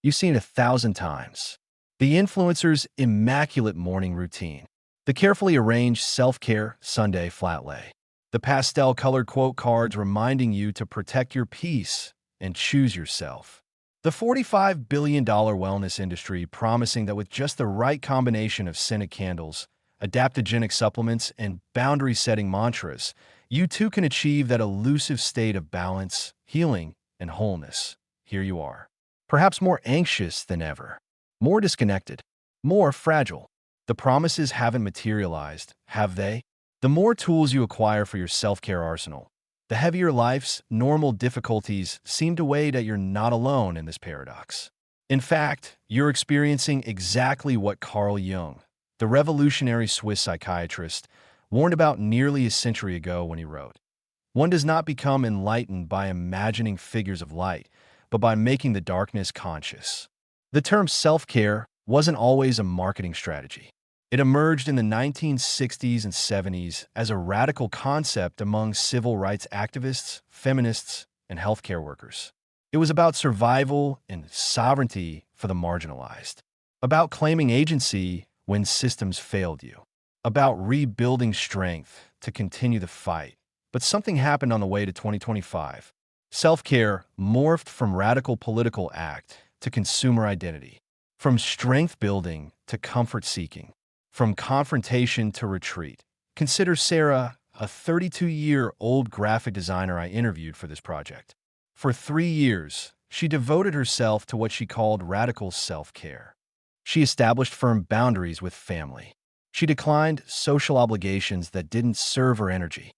You've seen it 1,000 times. The influencer's immaculate morning routine. The carefully arranged self-care Sunday flat lay. The pastel-colored quote cards reminding you to protect your peace and choose yourself. The $45 billion wellness industry promising that with just the right combination of scented candles, adaptogenic supplements, and boundary-setting mantras, you too can achieve that elusive state of balance, healing, and wholeness. Here you are. Perhaps more anxious than ever, more disconnected, more fragile. The promises haven't materialized, have they? The more tools you acquire for your self-care arsenal, the heavier life's normal difficulties seem to weigh that you're not alone in this paradox. In fact, you're experiencing exactly what Carl Jung, the revolutionary Swiss psychiatrist, warned about nearly a century ago when he wrote, "One does not become enlightened by imagining figures of light, but by making the darkness conscious." The term self-care wasn't always a marketing strategy. It emerged in the 1960s and 70s as a radical concept among civil rights activists, feminists, and healthcare workers. It was about survival and sovereignty for the marginalized, about claiming agency when systems failed you, about rebuilding strength to continue the fight. But something happened on the way to 2025. Self-care morphed from radical political act to consumer identity, from strength-building to comfort-seeking, from confrontation to retreat. Consider Sarah, a 32-year-old graphic designer I interviewed for this project. For 3 years, she devoted herself to what she called radical self-care. She established firm boundaries with family. She declined social obligations that didn't serve her energy.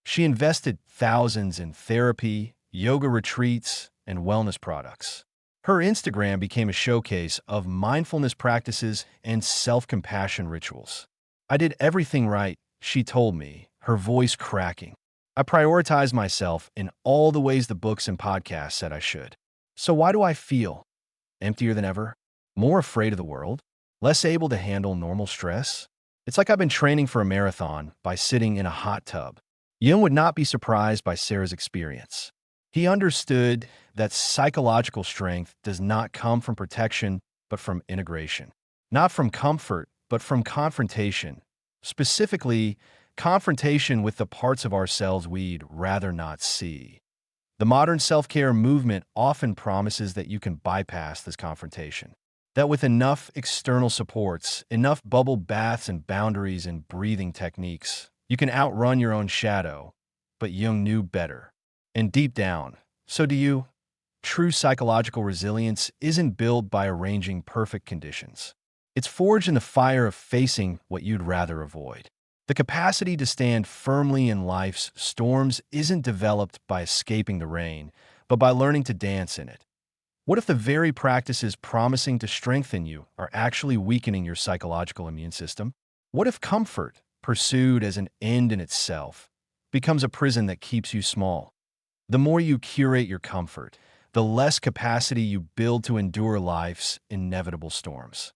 She invested thousands in therapy, yoga retreats, and wellness products. Her Instagram became a showcase of mindfulness practices and self-compassion rituals. "I did everything right," she told me, her voice cracking. "I prioritized myself in all the ways the books and podcasts said I should. So why do I feel emptier than ever? More afraid of the world? Less able to handle normal stress? It's like I've been training for a marathon by sitting in a hot tub." Jung would not be surprised by Sarah's experience. He understood that psychological strength does not come from protection, but from integration. Not from comfort, but from confrontation. Specifically, confrontation with the parts of ourselves we'd rather not see. The modern self-care movement often promises that you can bypass this confrontation. That with enough external supports, enough bubble baths and boundaries and breathing techniques, you can outrun your own shadow. But Jung knew better. And deep down, so do you. True psychological resilience isn't built by arranging perfect conditions. It's forged in the fire of facing what you'd rather avoid. The capacity to stand firmly in life's storms isn't developed by escaping the rain, but by learning to dance in it. What if the very practices promising to strengthen you are actually weakening your psychological immune system? What if comfort, pursued as an end in itself, becomes a prison that keeps you small? The more you curate your comfort, the less capacity you build to endure life's inevitable storms.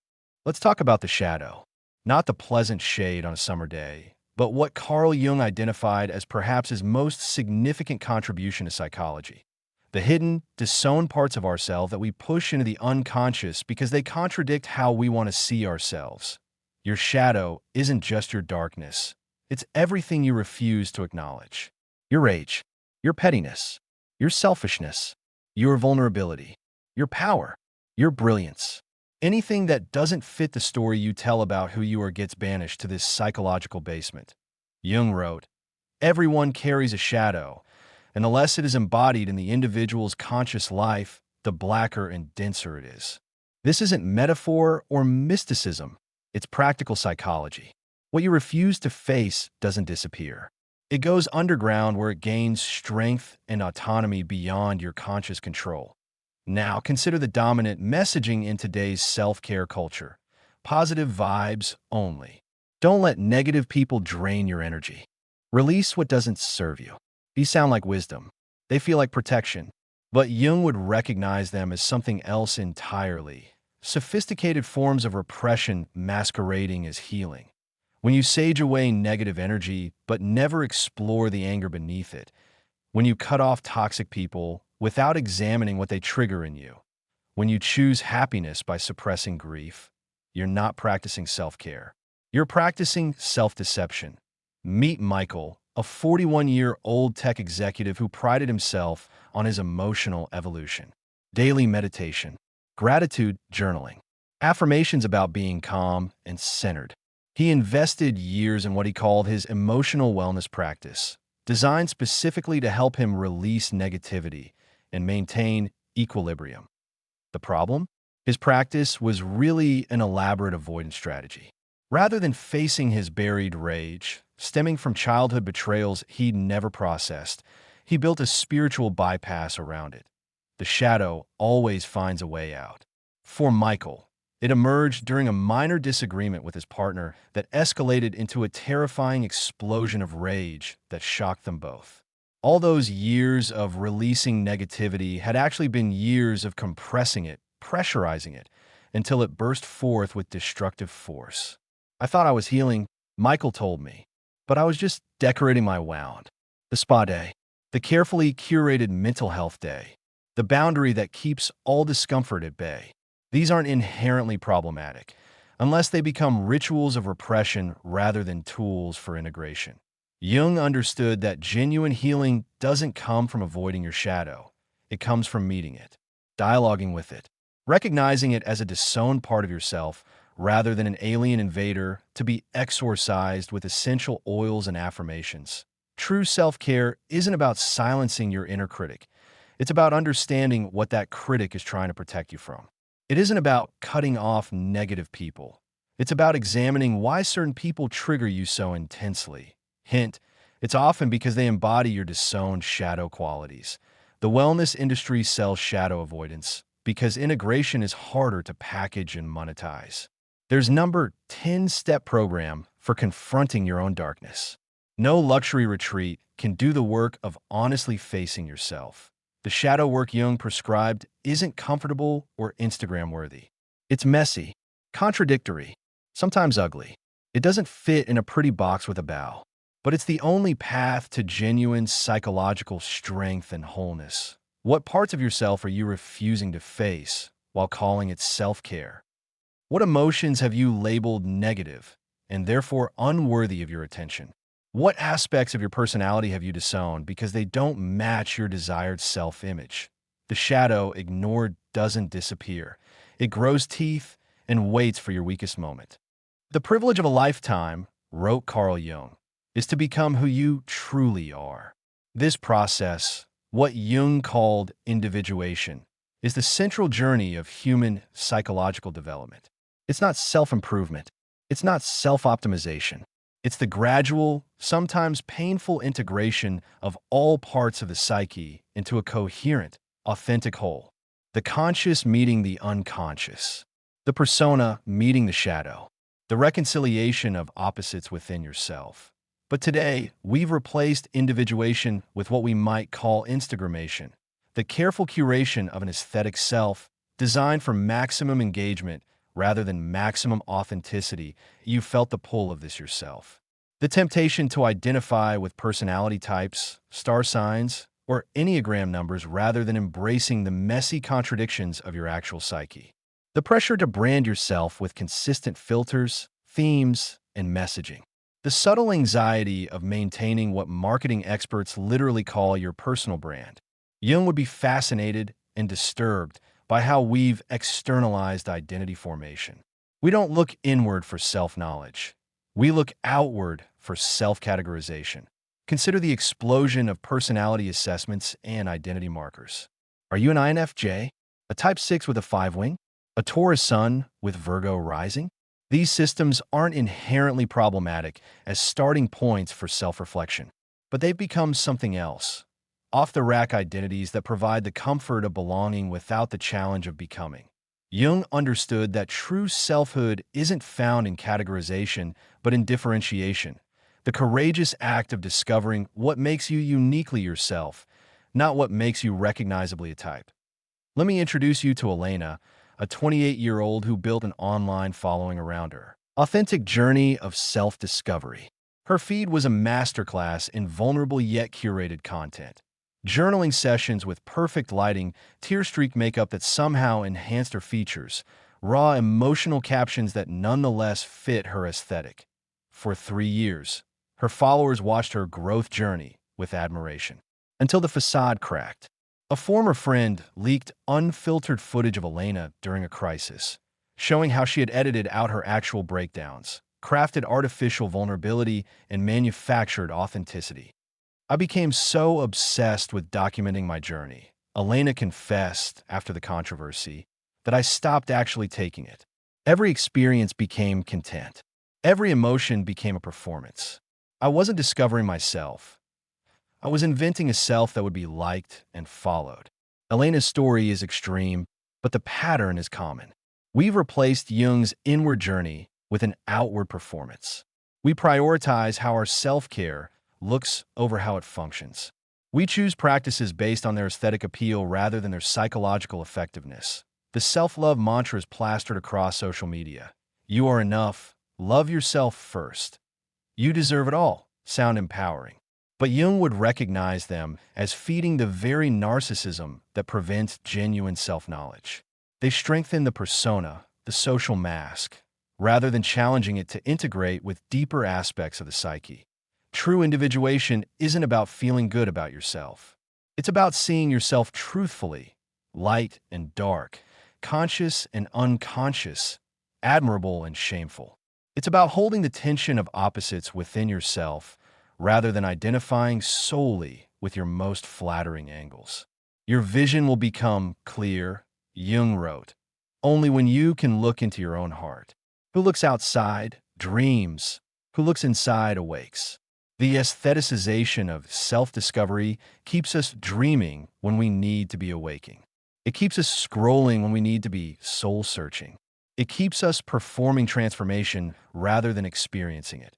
Let's talk about the shadow. Not the pleasant shade on a summer day, but what Carl Jung identified as perhaps his most significant contribution to psychology. The hidden, disowned parts of ourselves that we push into the unconscious because they contradict how we want to see ourselves. Your shadow isn't just your darkness. It's everything you refuse to acknowledge. Your rage, your pettiness, your selfishness, your vulnerability, your power, your brilliance. Anything that doesn't fit the story you tell about who you are gets banished to this psychological basement. Jung wrote, "Everyone carries a shadow, and the less it is embodied in the individual's conscious life, the blacker and denser it is." This isn't metaphor or mysticism. It's practical psychology. What you refuse to face doesn't disappear. It goes underground where it gains strength and autonomy beyond your conscious control. Now, consider the dominant messaging in today's self-care culture. Positive vibes only. Don't let negative people drain your energy. Release what doesn't serve you. These sound like wisdom. They feel like protection. But Jung would recognize them as something else entirely. Sophisticated forms of repression masquerading as healing. When you sage away negative energy, but never explore the anger beneath it. When you cut off toxic people without examining what they trigger in you. When you choose happiness by suppressing grief, you're not practicing self-care. You're practicing self-deception. Meet Michael, a 41-year-old tech executive who prided himself on his emotional evolution. Daily meditation, gratitude journaling, affirmations about being calm and centered. He invested years in what he called his emotional wellness practice, designed specifically to help him release negativity and maintain equilibrium. The problem? His practice was really an elaborate avoidance strategy. Rather than facing his buried rage, stemming from childhood betrayals he'd never processed, he built a spiritual bypass around it. The shadow always finds a way out. For Michael, it emerged during a minor disagreement with his partner that escalated into a terrifying explosion of rage that shocked them both. All those years of releasing negativity had actually been years of compressing it, pressurizing it, until it burst forth with destructive force. I thought I was healing, Michael told me, but I was just decorating my wound. The spa day, the carefully curated mental health day, the boundary that keeps all discomfort at bay. These aren't inherently problematic, unless they become rituals of repression rather than tools for integration. Jung understood that genuine healing doesn't come from avoiding your shadow. It comes from meeting it, dialoguing with it, recognizing it as a disowned part of yourself rather than an alien invader to be exorcised with essential oils and affirmations. True self-care isn't about silencing your inner critic. It's about understanding what that critic is trying to protect you from. It isn't about cutting off negative people. It's about examining why certain people trigger you so intensely. Hint, it's often because they embody your disowned shadow qualities. The wellness industry sells shadow avoidance because integration is harder to package and monetize. There's number 10-step program for confronting your own darkness. No luxury retreat can do the work of honestly facing yourself. The shadow work Jung prescribed isn't comfortable or Instagram-worthy. It's messy, contradictory, sometimes ugly. It doesn't fit in a pretty box with a bow. But it's the only path to genuine psychological strength and wholeness. What parts of yourself are you refusing to face while calling it self-care? What emotions have you labeled negative and therefore unworthy of your attention? What aspects of your personality have you disowned because they don't match your desired self-image? The shadow ignored doesn't disappear. It grows teeth and waits for your weakest moment. The privilege of a lifetime, wrote Carl Jung, is to become who you truly are. This process, what Jung called individuation, is the central journey of human psychological development. It's not self-improvement. It's not self-optimization. It's the gradual, sometimes painful integration of all parts of the psyche into a coherent, authentic whole. The conscious meeting the unconscious. The persona meeting the shadow. The reconciliation of opposites within yourself. But today, we've replaced individuation with what we might call Instagrammation, the careful curation of an aesthetic self designed for maximum engagement rather than maximum authenticity. You felt the pull of this yourself. The temptation to identify with personality types, star signs, or Enneagram numbers rather than embracing the messy contradictions of your actual psyche. The pressure to brand yourself with consistent filters, themes, and messaging. The subtle anxiety of maintaining what marketing experts literally call your personal brand. Jung would be fascinated and disturbed by how we've externalized identity formation. We don't look inward for self-knowledge. We look outward for self-categorization. Consider the explosion of personality assessments and identity markers. Are you an INFJ? A type 6 with a 5-wing? A Taurus sun with Virgo rising? These systems aren't inherently problematic as starting points for self-reflection, but they've become something else. Off-the-rack identities that provide the comfort of belonging without the challenge of becoming. Jung understood that true selfhood isn't found in categorization, but in differentiation. The courageous act of discovering what makes you uniquely yourself, not what makes you recognizably a type. Let me introduce you to Elena, a 28-year-old who built an online following around her. Authentic journey of self-discovery. Her feed was a masterclass in vulnerable yet curated content. Journaling sessions with perfect lighting, tear-streaked makeup that somehow enhanced her features, raw emotional captions that nonetheless fit her aesthetic. For 3 years, her followers watched her growth journey with admiration, until the facade cracked. A former friend leaked unfiltered footage of Elena during a crisis, showing how she had edited out her actual breakdowns, crafted artificial vulnerability, and manufactured authenticity. I became so obsessed with documenting my journey, Elena confessed after the controversy, that I stopped actually taking it. Every experience became content. Every emotion became a performance. I wasn't discovering myself. I was inventing a self that would be liked and followed. Elena's story is extreme, but the pattern is common. We've replaced Jung's inward journey with an outward performance. We prioritize how our self-care looks over how it functions. We choose practices based on their aesthetic appeal rather than their psychological effectiveness. The self-love mantra is plastered across social media. You are enough. Love yourself first. You deserve it all. Sound empowering. But Jung would recognize them as feeding the very narcissism that prevents genuine self-knowledge. They strengthen the persona, the social mask, rather than challenging it to integrate with deeper aspects of the psyche. True individuation isn't about feeling good about yourself. It's about seeing yourself truthfully, light and dark, conscious and unconscious, admirable and shameful. It's about holding the tension of opposites within yourself rather than identifying solely with your most flattering angles. Your vision will become clear, Jung wrote, only when you can look into your own heart. Who looks outside dreams, who looks inside awakes. The aestheticization of self-discovery keeps us dreaming when we need to be awaking. It keeps us scrolling when we need to be soul-searching. It keeps us performing transformation rather than experiencing it.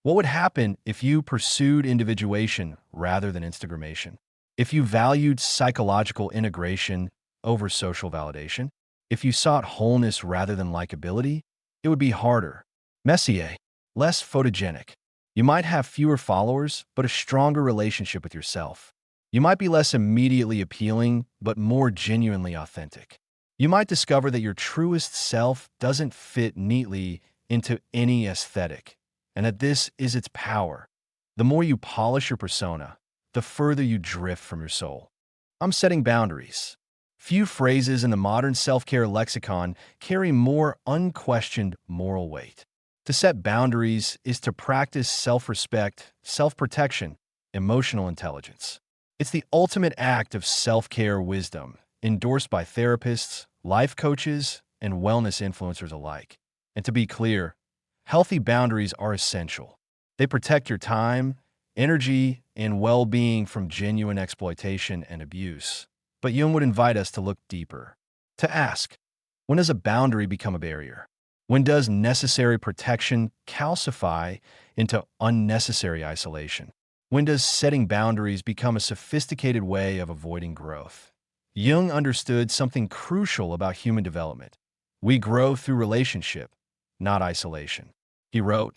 What would happen if you pursued individuation rather than Instagrammation? If you valued psychological integration over social validation? If you sought wholeness rather than likability? It would be harder, messier, less photogenic. You might have fewer followers, but a stronger relationship with yourself. You might be less immediately appealing, but more genuinely authentic. You might discover that your truest self doesn't fit neatly into any aesthetic, and that this is its power. The more you polish your persona, the further you drift from your soul. I'm setting boundaries. Few phrases in the modern self-care lexicon carry more unquestioned moral weight. To set boundaries is to practice self-respect, self-protection, emotional intelligence. It's the ultimate act of self-care wisdom, endorsed by therapists, life coaches, and wellness influencers alike. And to be clear, healthy boundaries are essential. They protect your time, energy, and well-being from genuine exploitation and abuse. But Jung would invite us to look deeper, to ask, when does a boundary become a barrier? When does necessary protection calcify into unnecessary isolation? When does setting boundaries become a sophisticated way of avoiding growth? Jung understood something crucial about human development. We grow through relationship, not isolation. He wrote,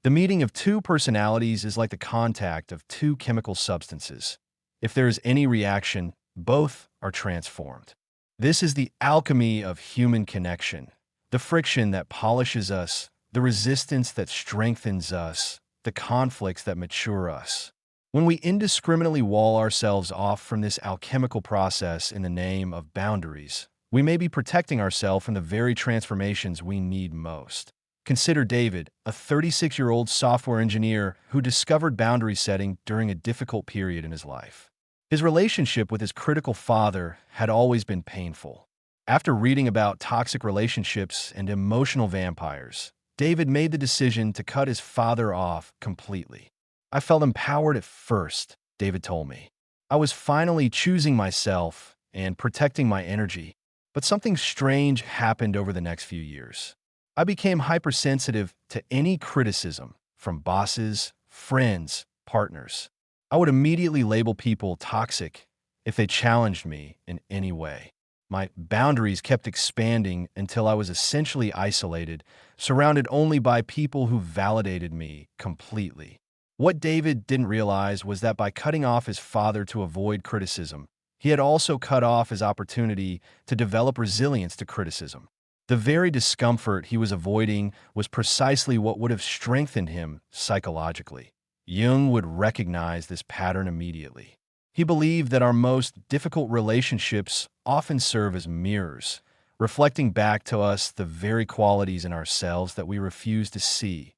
"The meeting of two personalities is like the contact of two chemical substances. If there is any reaction, both are transformed." This is the alchemy of human connection, the friction that polishes us, the resistance that strengthens us, the conflicts that mature us. When we indiscriminately wall ourselves off from this alchemical process in the name of boundaries, we may be protecting ourselves from the very transformations we need most. Consider David, a 36-year-old software engineer who discovered boundary setting during a difficult period in his life. His relationship with his critical father had always been painful. After reading about toxic relationships and emotional vampires, David made the decision to cut his father off completely. "I felt empowered at first," David told me. "I was finally choosing myself and protecting my energy. But something strange happened over the next few years. I became hypersensitive to any criticism from bosses, friends, partners. I would immediately label people toxic if they challenged me in any way. My boundaries kept expanding until I was essentially isolated, surrounded only by people who validated me completely. What David didn't realize was that by cutting off his father to avoid criticism, he had also cut off his opportunity to develop resilience to criticism. The very discomfort he was avoiding was precisely what would have strengthened him psychologically. Jung would recognize this pattern immediately. He believed that our most difficult relationships often serve as mirrors, reflecting back to us the very qualities in ourselves that we refuse to see,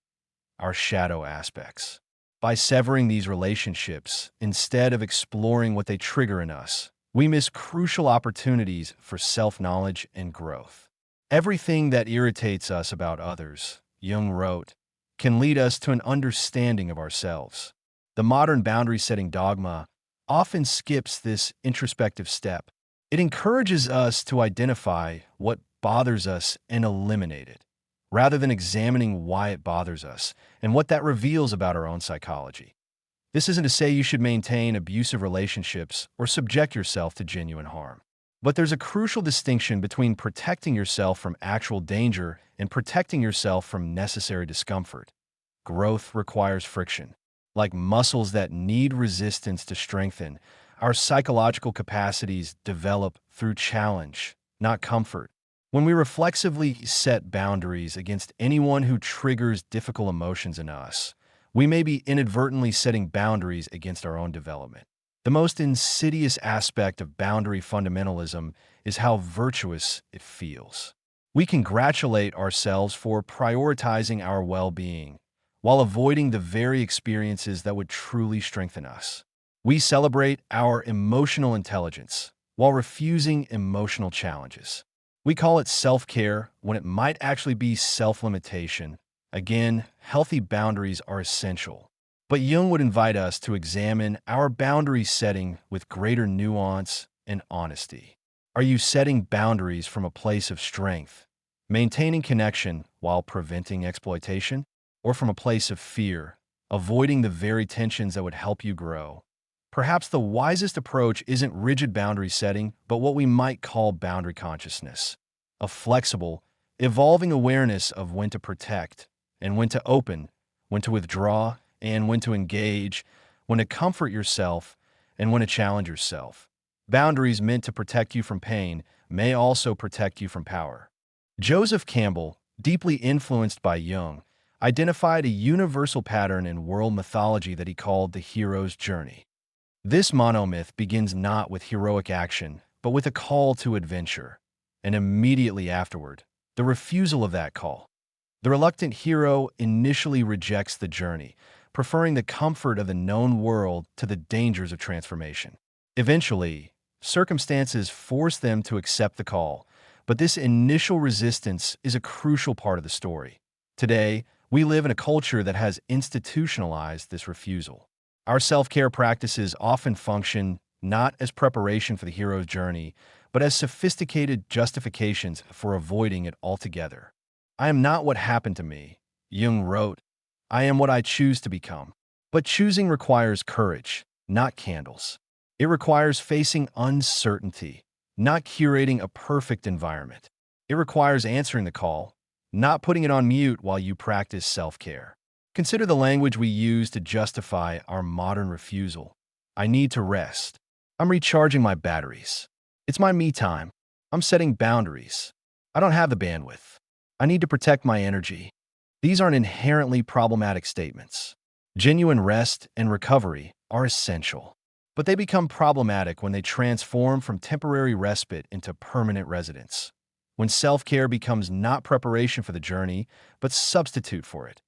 our shadow aspects. By severing these relationships, instead of exploring what they trigger in us, we miss crucial opportunities for self-knowledge and growth. Everything that irritates us about others, Jung wrote, can lead us to an understanding of ourselves. The modern boundary-setting dogma often skips this introspective step. It encourages us to identify what bothers us and eliminate it, rather than examining why it bothers us and what that reveals about our own psychology. This isn't to say you should maintain abusive relationships or subject yourself to genuine harm. But there's a crucial distinction between protecting yourself from actual danger and protecting yourself from necessary discomfort. Growth requires friction. Like muscles that need resistance to strengthen, our psychological capacities develop through challenge, not comfort. When we reflexively set boundaries against anyone who triggers difficult emotions in us, we may be inadvertently setting boundaries against our own development. The most insidious aspect of boundary fundamentalism is how virtuous it feels. We congratulate ourselves for prioritizing our well-being, while avoiding the very experiences that would truly strengthen us. We celebrate our emotional intelligence, while refusing emotional challenges. We call it self-care when it might actually be self-limitation. Again, healthy boundaries are essential. But Jung would invite us to examine our boundary setting with greater nuance and honesty. Are you setting boundaries from a place of strength, maintaining connection while preventing exploitation, or from a place of fear, avoiding the very tensions that would help you grow? Perhaps the wisest approach isn't rigid boundary setting, but what we might call boundary consciousness, a flexible, evolving awareness of when to protect and when to open, when to withdraw and when to engage, when to comfort yourself and when to challenge yourself. Boundaries meant to protect you from pain may also protect you from power. Joseph Campbell, deeply influenced by Jung, identified a universal pattern in world mythology that he called the hero's journey. This monomyth begins not with heroic action, but with a call to adventure, and immediately afterward, the refusal of that call. The reluctant hero initially rejects the journey, preferring the comfort of the known world to the dangers of transformation. Eventually, circumstances force them to accept the call, but this initial resistance is a crucial part of the story. Today, we live in a culture that has institutionalized this refusal. Our self-care practices often function not as preparation for the hero's journey, but as sophisticated justifications for avoiding it altogether. I am not what happened to me, Jung wrote. I am what I choose to become. But choosing requires courage, not candles. It requires facing uncertainty, not curating a perfect environment. It requires answering the call, not putting it on mute while you practice self-care. Consider the language we use to justify our modern refusal. I need to rest. I'm recharging my batteries. It's my me time. I'm setting boundaries. I don't have the bandwidth. I need to protect my energy. These aren't inherently problematic statements. Genuine rest and recovery are essential, but they become problematic when they transform from temporary respite into permanent residence. When self-care becomes not preparation for the journey, but substitute for it.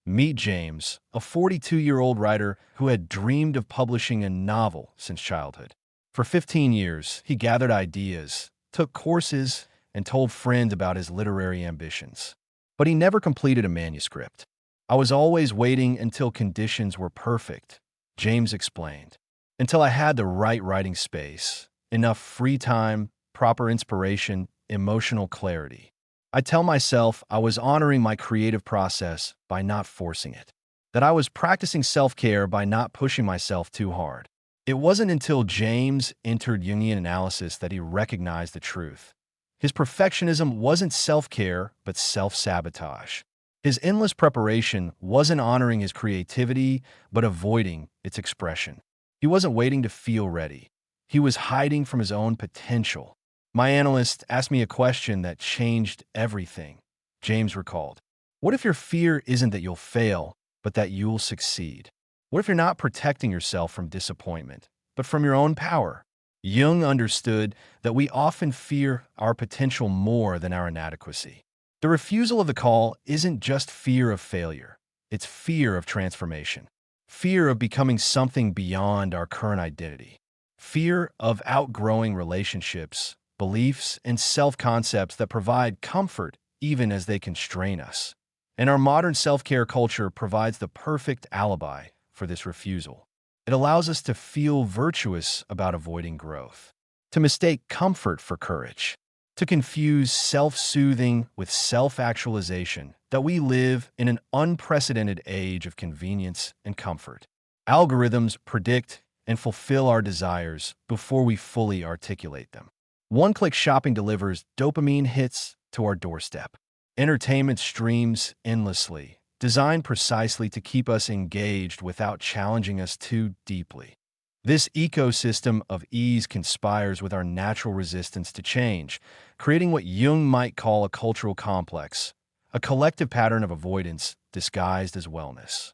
Meet James, a 42-year-old writer who had dreamed of publishing a novel since childhood. For 15 years, he gathered ideas, took courses, and told friends about his literary ambitions. But he never completed a manuscript. I was always waiting until conditions were perfect, James explained. Until I had the right writing space, enough free time, proper inspiration, emotional clarity. I tell myself I was honoring my creative process by not forcing it, that I was practicing self-care by not pushing myself too hard. It wasn't until James entered Jungian analysis that he recognized the truth. His perfectionism wasn't self-care, but self-sabotage. His endless preparation wasn't honoring his creativity, but avoiding its expression. He wasn't waiting to feel ready. He was hiding from his own potential. My analyst asked me a question that changed everything. James recalled, "What if your fear isn't that you'll fail, but that you'll succeed? What if you're not protecting yourself from disappointment, but from your own power?" Jung understood that we often fear our potential more than our inadequacy. The refusal of the call isn't just fear of failure, it's fear of transformation, fear of becoming something beyond our current identity, fear of outgrowing relationships, beliefs, and self-concepts that provide comfort even as they constrain us. And our modern self-care culture provides the perfect alibi for this refusal. It allows us to feel virtuous about avoiding growth, to mistake comfort for courage, to confuse self-soothing with self-actualization, that we live in an unprecedented age of convenience and comfort. Algorithms predict and fulfill our desires before we fully articulate them. One-click shopping delivers dopamine hits to our doorstep. Entertainment streams endlessly, designed precisely to keep us engaged without challenging us too deeply. This ecosystem of ease conspires with our natural resistance to change, creating what Jung might call a cultural complex, a collective pattern of avoidance disguised as wellness.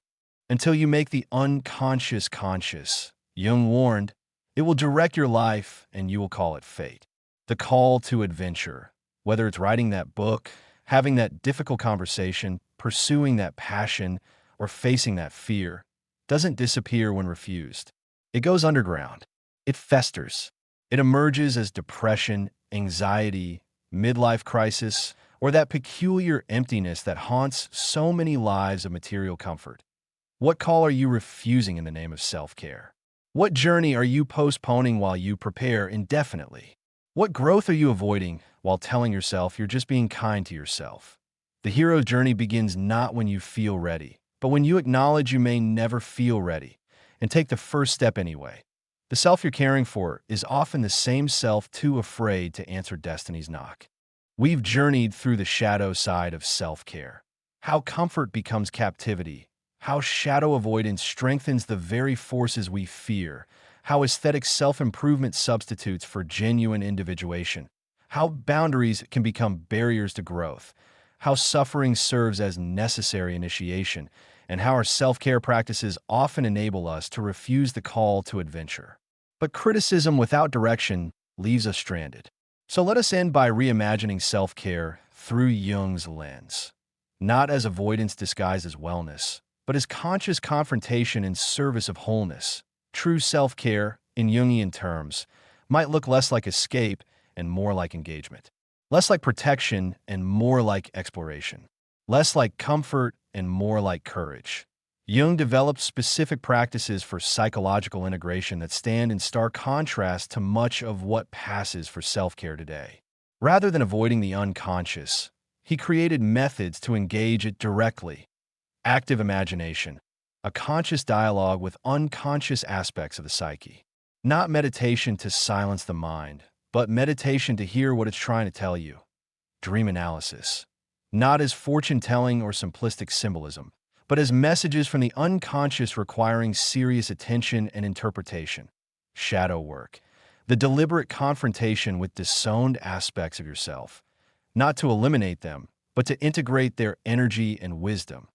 Until you make the unconscious conscious, Jung warned, it will direct your life and you will call it fate. The call to adventure, whether it's writing that book, having that difficult conversation, pursuing that passion, or facing that fear, doesn't disappear when refused. It goes underground. It festers. It emerges as depression, anxiety, midlife crisis, or that peculiar emptiness that haunts so many lives of material comfort. What call are you refusing in the name of self-care? What journey are you postponing while you prepare indefinitely? What growth are you avoiding while telling yourself you're just being kind to yourself? The hero's journey begins not when you feel ready, but when you acknowledge you may never feel ready and take the first step anyway. The self you're caring for is often the same self too afraid to answer destiny's knock. We've journeyed through the shadow side of self-care, how comfort becomes captivity, how shadow avoidance strengthens the very forces we fear, how aesthetic self-improvement substitutes for genuine individuation, how boundaries can become barriers to growth, how suffering serves as necessary initiation, and how our self-care practices often enable us to refuse the call to adventure. But criticism without direction leaves us stranded. So let us end by reimagining self-care through Jung's lens, not as avoidance disguised as wellness, but as conscious confrontation in service of wholeness. True self-care, in Jungian terms, might look less like escape and more like engagement, less like protection and more like exploration, less like comfort and more like courage. Jung developed specific practices for psychological integration that stand in stark contrast to much of what passes for self-care today. Rather than avoiding the unconscious, he created methods to engage it directly. Active imagination, a conscious dialogue with unconscious aspects of the psyche. Not meditation to silence the mind, but meditation to hear what it's trying to tell you. Dream analysis, not as fortune-telling or simplistic symbolism, but as messages from the unconscious requiring serious attention and interpretation. Shadow work, the deliberate confrontation with disowned aspects of yourself, not to eliminate them, but to integrate their energy and wisdom.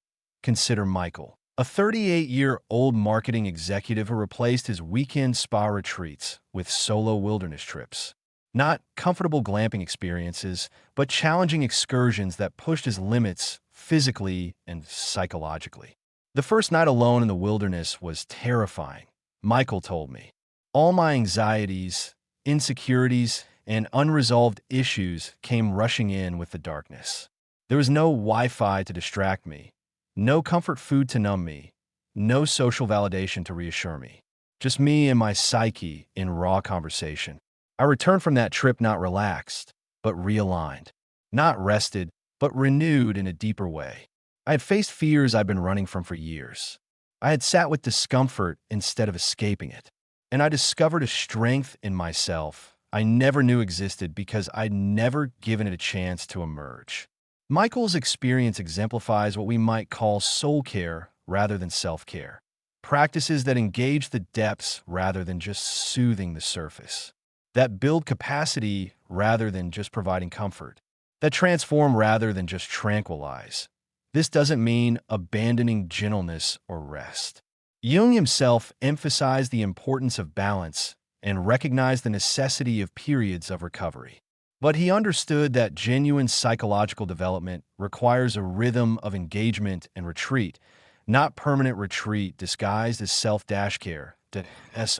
Consider Michael, a 38-year-old marketing executive who replaced his weekend spa retreats with solo wilderness trips. Not comfortable glamping experiences, but challenging excursions that pushed his limits physically and psychologically. The first night alone in the wilderness was terrifying, Michael told me. All my anxieties, insecurities, and unresolved issues came rushing in with the darkness. There was no Wi-Fi to distract me, no comfort food to numb me, no social validation to reassure me. Just me and my psyche in raw conversation. I returned from that trip not relaxed, but realigned. Not rested, but renewed in a deeper way. I had faced fears I'd been running from for years. I had sat with discomfort instead of escaping it. And I discovered a strength in myself I never knew existed because I'd never given it a chance to emerge. Michael's experience exemplifies what we might call soul care rather than self-care. Practices that engage the depths rather than just soothing the surface. That build capacity rather than just providing comfort. That transform rather than just tranquilize. This doesn't mean abandoning gentleness or rest. Jung himself emphasized the importance of balance and recognized the necessity of periods of recovery. But he understood that genuine psychological development requires a rhythm of engagement and retreat, not permanent retreat disguised as self-care.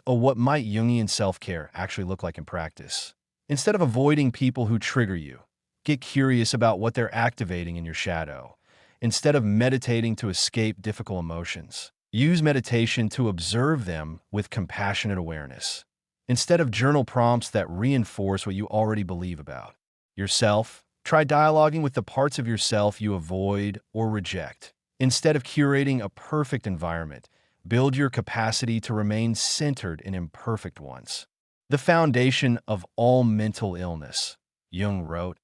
What might Jungian self-care actually look like in practice? Instead of avoiding people who trigger you, get curious about what they're activating in your shadow. Instead of meditating to escape difficult emotions, use meditation to observe them with compassionate awareness. Instead of journal prompts that reinforce what you already believe about yourself, try dialoguing with the parts of yourself you avoid or reject. Instead of curating a perfect environment, build your capacity to remain centered in imperfect ones. The foundation of all mental illness, Jung wrote,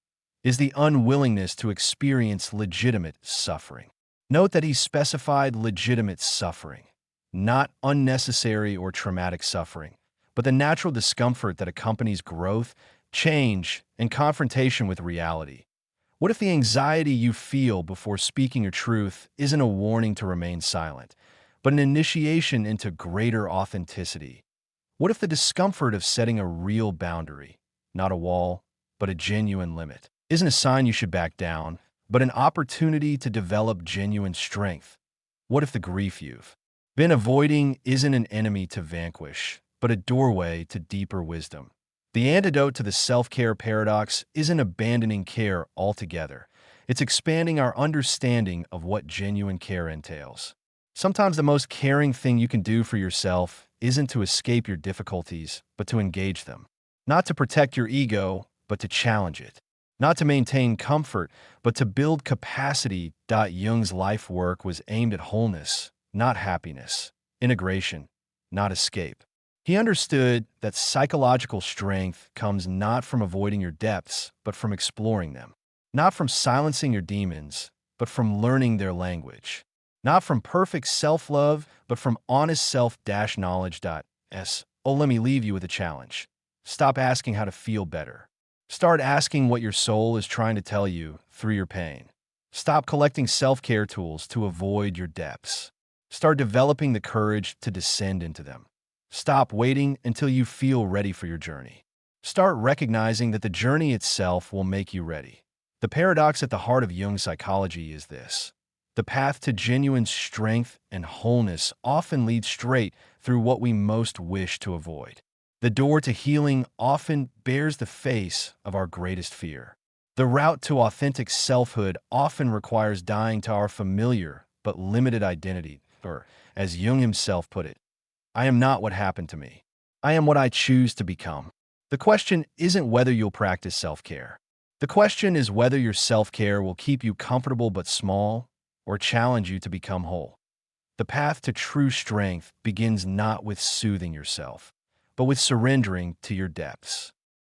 is the unwillingness to experience legitimate suffering. Note that he specified legitimate suffering, not unnecessary or traumatic suffering, but the natural discomfort that accompanies growth, change, and confrontation with reality. What if the anxiety you feel before speaking your truth isn't a warning to remain silent, but an initiation into greater authenticity? What if the discomfort of setting a real boundary, not a wall, but a genuine limit, isn't a sign you should back down, but an opportunity to develop genuine strength? What if the grief you've been avoiding isn't an enemy to vanquish, but a doorway to deeper wisdom? The antidote to the self-care paradox isn't abandoning care altogether. It's expanding our understanding of what genuine care entails. Sometimes the most caring thing you can do for yourself isn't to escape your difficulties, but to engage them. Not to protect your ego, but to challenge it. Not to maintain comfort, but to build capacity. Jung's life work was aimed at wholeness, not happiness, integration, not escape. He understood that psychological strength comes not from avoiding your depths, but from exploring them. Not from silencing your demons, but from learning their language. Not from perfect self-love, but from honest self-knowledge. Let me leave you with a challenge. Stop asking how to feel better. Start asking what your soul is trying to tell you through your pain. Stop collecting self-care tools to avoid your depths. Start developing the courage to descend into them. Stop waiting until you feel ready for your journey. Start recognizing that the journey itself will make you ready. The paradox at the heart of Jung's psychology is this. The path to genuine strength and wholeness often leads straight through what we most wish to avoid. The door to healing often bears the face of our greatest fear. The route to authentic selfhood often requires dying to our familiar but limited identity, or, as Jung himself put it, I am not what happened to me. I am what I choose to become. The question isn't whether you'll practice self-care. The question is whether your self-care will keep you comfortable but small, or challenge you to become whole. The path to true strength begins not with soothing yourself, but with surrendering to your depths.